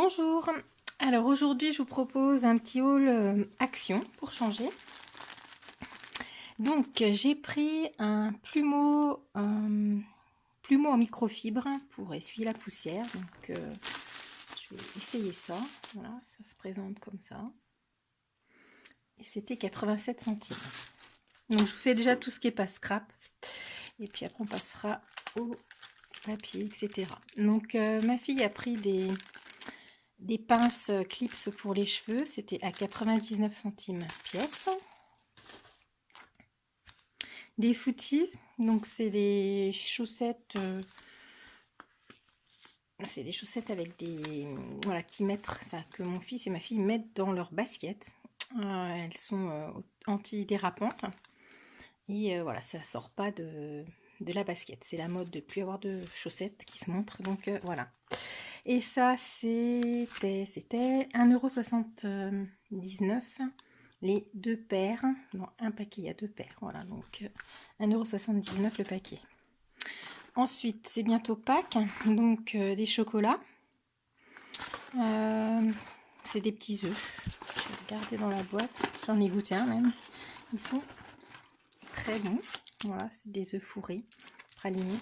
Bonjour, alors aujourd'hui je vous propose un petit haul action pour changer. Donc j'ai pris un plumeau en microfibre pour essuyer la poussière. Donc je vais essayer ça. Voilà, ça se présente comme ça. Et c'était 87 centimes. Donc je vous fais déjà tout ce qui est pas scrap. Et puis après on passera au papier, etc. Donc ma fille a pris des pinces clips pour les cheveux, c'était à 99 centimes pièce. Des footies, donc c'est des chaussettes, avec des, voilà, qui mettent, enfin que mon fils et ma fille mettent dans leurs baskets. Elles sont anti-dérapantes et voilà, ça sort pas de la basket. C'est la mode de plus avoir de chaussettes qui se montrent, donc voilà. Et ça, c'était 1,79 € les deux paires. Dans un paquet, il y a deux paires. Voilà, donc 1,79 € le paquet. Ensuite, c'est bientôt Pâques, donc des chocolats. C'est des petits œufs. Je vais regarder dans la boîte. J'en ai goûté un même. Ils sont très bons. Voilà, c'est des œufs fourrés, pralinés.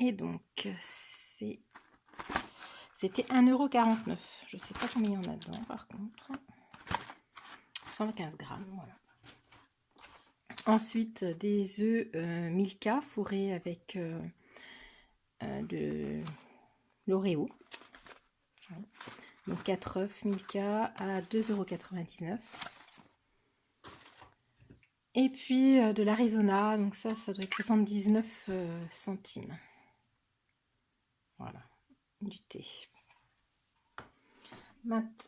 Et donc, c'était 1,49 €. Je ne sais pas combien il y en a dedans, par contre. 115 grammes, voilà. Ensuite, des œufs Milka fourrés avec de l'Oreo. Voilà. Donc 4 œufs Milka à 2,99 €. Et puis de l'Arizona, donc ça doit être 79 centimes. Voilà, du thé.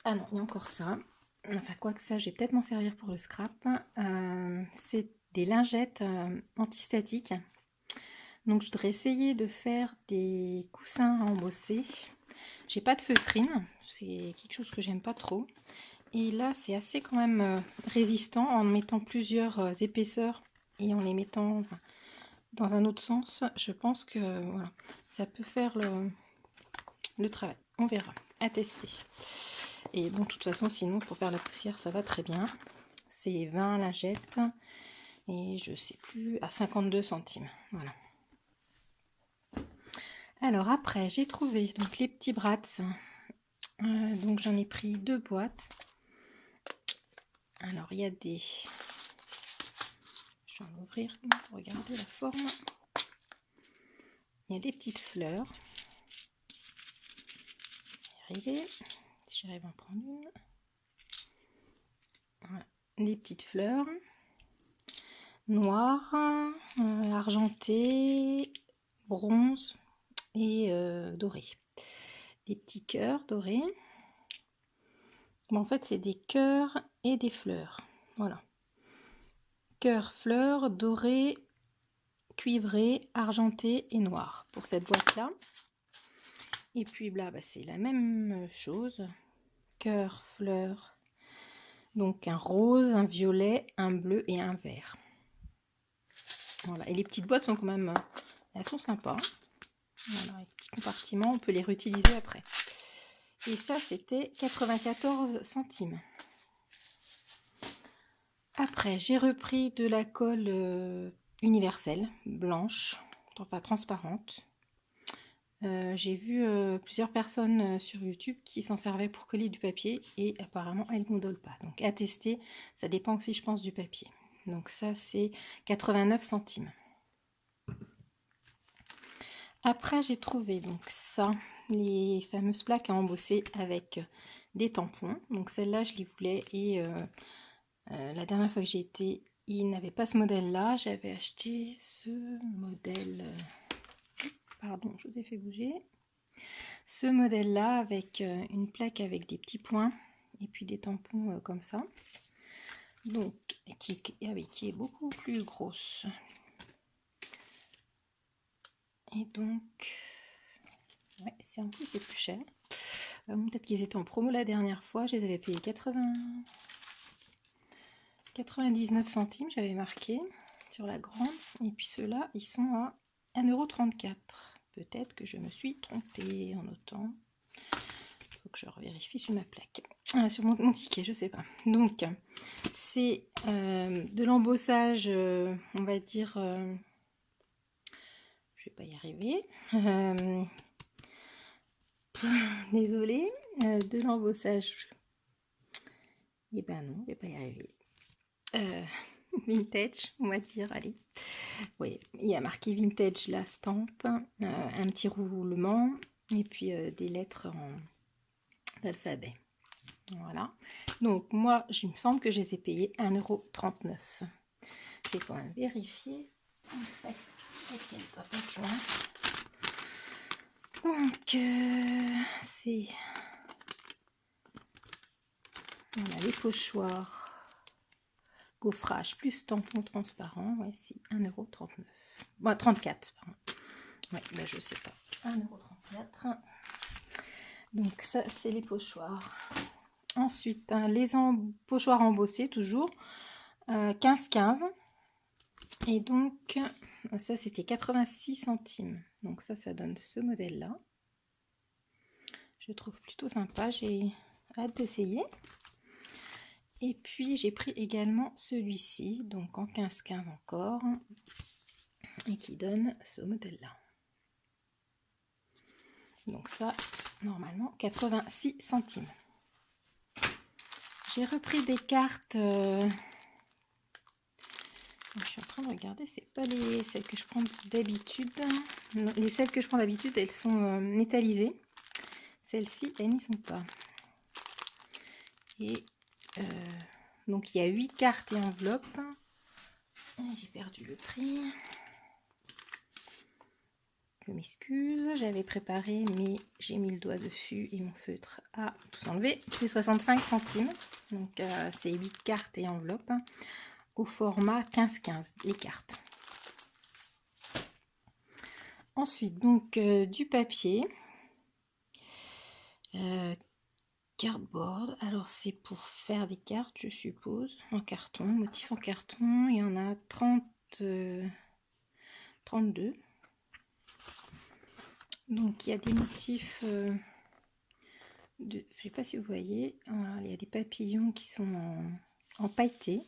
Ah non, il y a encore ça. Enfin, quoi que ça, je vais peut-être m'en servir pour le scrap. C'est des lingettes antistatiques. Donc, je voudrais essayer de faire des coussins à embosser. J'ai pas de feutrine, c'est quelque chose que j'aime pas trop. Et là, c'est assez quand même résistant en mettant plusieurs épaisseurs et en les mettant dans un autre sens. Je pense que voilà, ça peut faire le travail. On verra, à tester. Et bon, de toute façon, sinon, pour faire la poussière, ça va très bien. C'est 20 lingettes et je sais plus, à 52 centimes. Voilà. Alors après, j'ai trouvé donc les petits Bratz. Donc j'en ai pris 2 boîtes. Alors il y a des... Je vais en ouvrir pour regarder la forme. Il y a des petites fleurs. Je vais y arriver. Si j'arrive à en prendre une. Voilà. Des petites fleurs. Noires, argentées, bronze et doré. Des petits cœurs dorés. Bon, en fait, c'est des cœurs et des fleurs. Voilà. Cœur, fleurs, doré, cuivré, argenté et noir pour cette boîte-là. Et puis là, c'est la même chose. Cœur, fleurs. Donc un rose, un violet, un bleu et un vert. Voilà. Et les petites boîtes sont quand même... elles sont sympas. Voilà, les petits compartiments, on peut les réutiliser après. Et ça, c'était 94 centimes. Après, j'ai repris de la colle universelle, blanche, enfin transparente. J'ai vu plusieurs personnes sur YouTube qui s'en servaient pour coller du papier et apparemment elles ne gondolent pas. Donc à tester, ça dépend aussi je pense du papier. Donc ça c'est 89 centimes. Après j'ai trouvé donc ça, les fameuses plaques à embosser avec des tampons. Donc celle-là je les voulais et la dernière fois que j'ai été, il n'avait pas ce modèle-là. J'avais acheté ce modèle... Pardon, je vous ai fait bouger. Ce modèle-là avec une plaque avec des petits points et puis des tampons comme ça. Donc, qui est beaucoup plus grosse. Et donc, ouais, en plus c'est plus cher. Peut-être qu'ils étaient en promo la dernière fois. Je les avais payés 99 centimes, j'avais marqué sur la grande. Et puis ceux-là, ils sont à 1,34 €. peut-être que je me suis trompée en notant. Il faut que je revérifie sur ma plaque. Sur mon ticket, je sais pas. Donc, c'est de l'embossage, on va dire... je vais pas y arriver. Désolée. De l'embossage. Eh ben non, je vais pas y arriver. Vintage, on va dire, allez. Oui, il y a marqué vintage la stampe, un petit roulement et puis des lettres en alphabet. Voilà. Donc moi, il me semble que je les ai payés 1,39 €. Je vais quand même vérifier. Elle doit pas être loin. Donc c'est... On a les pochoirs. Gaufrage plus tampon transparent, ouais, c'est 1,39 €. Bon, 34, pardon. Ouais, ben je sais pas. 1,34 €. Donc ça, c'est les pochoirs. Ensuite, les pochoirs embossés, toujours. 15,15 €. Et donc, ça, c'était 86 centimes. Donc ça donne ce modèle-là. Je trouve plutôt sympa. J'ai hâte d'essayer. Et puis j'ai pris également celui-ci, donc en 15,15 encore, et qui donne ce modèle-là. Donc ça, normalement, 86 centimes. J'ai repris des cartes. Je suis en train de regarder, c'est pas celles que je prends d'habitude. Celles que je prends d'habitude, elles sont métallisées. Celles-ci, elles n'y sont pas. Et donc il y a 8 cartes et enveloppes. J'ai perdu le prix. Je m'excuse, j'avais préparé mais j'ai mis le doigt dessus et mon feutre a tout enlevé. C'est 65 centimes. Donc c'est 8 cartes et enveloppes au format 15-15 les cartes. Ensuite donc du papier. Cardboard, alors c'est pour faire des cartes je suppose, en carton, motif en carton, il y en a 32. Donc il y a des motifs, je ne sais pas si vous voyez, il y a des papillons qui sont en pailleté,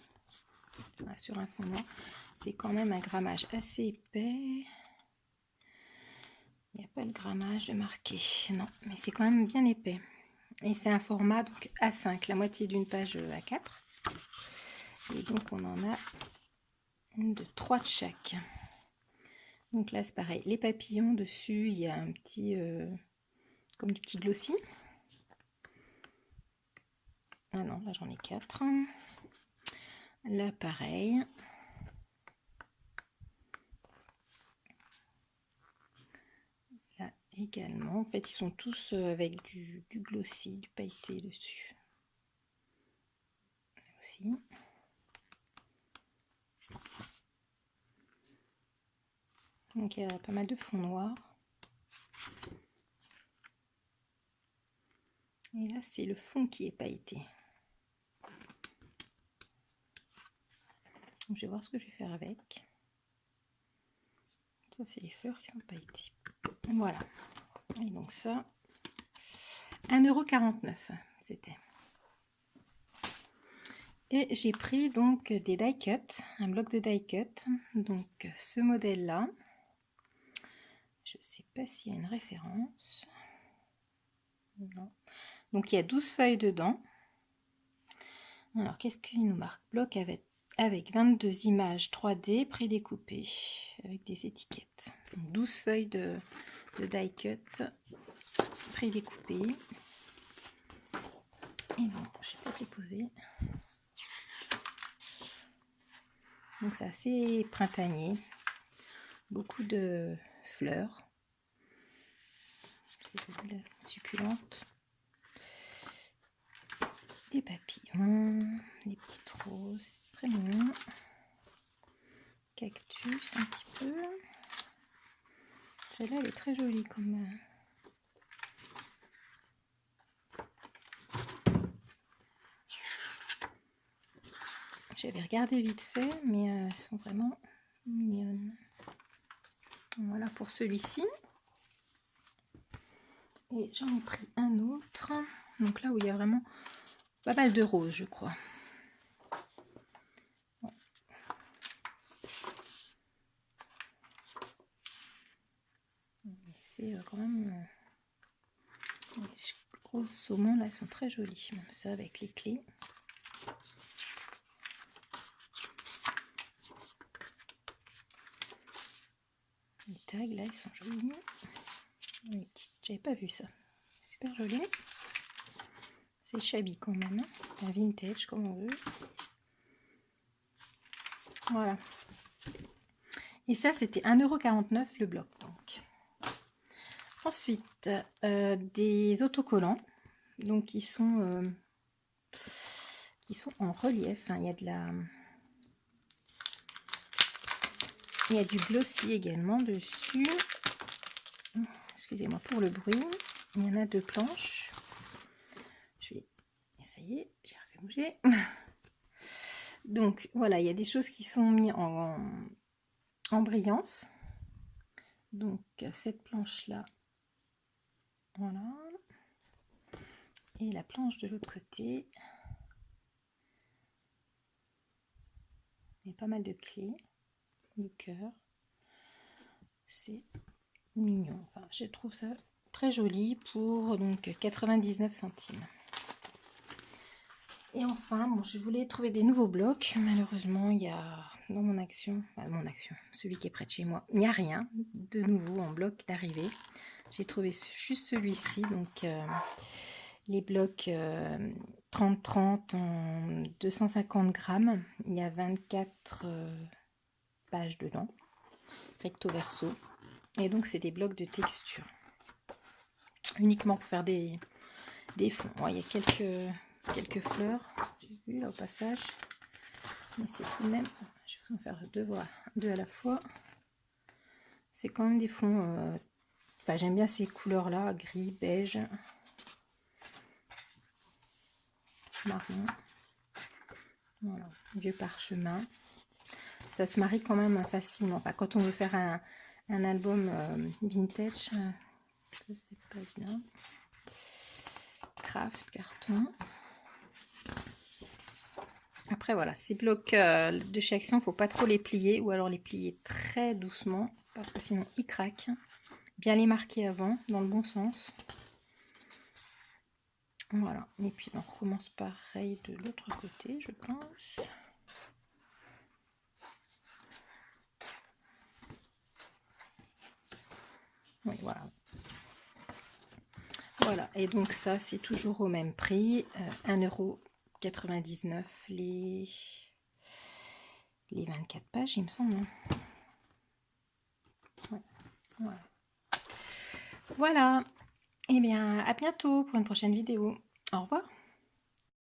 voilà, sur un fond noir, c'est quand même un grammage assez épais. Il n'y a pas le grammage de marqué, non, mais c'est quand même bien épais. Et c'est un format donc A5, la moitié d'une page A4. Et donc on en a de 3 de chaque. Donc là c'est pareil, les papillons dessus, il y a un petit, comme du petit glossy. Ah non, là j'en ai 4. Là pareil. Là également, en fait ils sont tous avec du glossy, du pailleté dessus. Là aussi. Donc il y a pas mal de fond noir. Et là c'est le fond qui est pailleté. Donc, je vais voir ce que je vais faire avec. Ça c'est les fleurs qui sont pailletées. Voilà. Et donc ça, 1,49 € c'était. Et j'ai pris donc des die cut, un bloc de die cut. Donc ce modèle là, je sais pas s'il y a une référence. Non. Donc il y a 12 feuilles dedans. Alors qu'est-ce qu'il nous marque? Bloc avec 22 images 3D prédécoupées avec des étiquettes. Donc 12 feuilles de die cut prédécoupées. Et donc je vais peut-être les poser. Donc c'est assez printanier, beaucoup de fleurs, succulentes, des papillons, des petites roses, très mignon, cactus un petit peu. Celle-là elle est très jolie comme... J'avais regardé vite fait, mais elles sont vraiment mignonnes. Voilà pour celui-ci. Et j'en ai pris un autre. Donc là où il y a vraiment pas mal de roses, je crois. C'est quand même... les roses saumon, là, elles sont très jolies. Même ça, avec les clés. Les tags, là, ils sont jolis. J'avais pas vu ça. Super joli. C'est shabby quand même. Un vintage, comme on veut. Voilà. Et ça, c'était 1,49 € le bloc. Donc. Ensuite, des autocollants. Donc, ils sont en relief. Hein. Il y a du glossy également dessus. Excusez-moi pour le bruit. Il y en a 2 planches. Et ça y est, j'ai refait bouger. Donc voilà, il y a des choses qui sont mises en brillance. Donc cette planche là, voilà. Et la planche de l'autre côté. Il y a pas mal de clés, de cœur. C'est mignon. Enfin, je trouve ça très joli pour donc 99 centimes. Et enfin, bon, je voulais trouver des nouveaux blocs. Malheureusement, il y a dans mon action, celui qui est près de chez moi, il n'y a rien de nouveau en bloc d'arrivée. J'ai trouvé juste celui-ci, donc les blocs 30-30 en 250 grammes. Il y a 24 pages dedans, recto verso. Et donc, c'est des blocs de texture. Uniquement pour faire des fonds. Ouais, il y a quelques fleurs, j'ai vu là au passage. Mais c'est tout de même, je vais vous en faire deux à la fois. C'est quand même des fonds, enfin j'aime bien ces couleurs là, gris, beige, marron. Voilà, vieux parchemin. Ça se marie quand même facilement. Enfin, quand on veut faire un album vintage, ça c'est pas bien. Craft, carton. Après voilà, ces blocs de chez Action, il ne faut pas trop les plier ou alors les plier très doucement parce que sinon ils craquent. Bien les marquer avant, dans le bon sens. Voilà, et puis on recommence pareil de l'autre côté, je pense. Oui, voilà. Voilà, et donc ça, c'est toujours au même prix, 1,99 € les 24 pages, il me semble. Ouais, voilà. Voilà, et bien à bientôt pour une prochaine vidéo. Au revoir.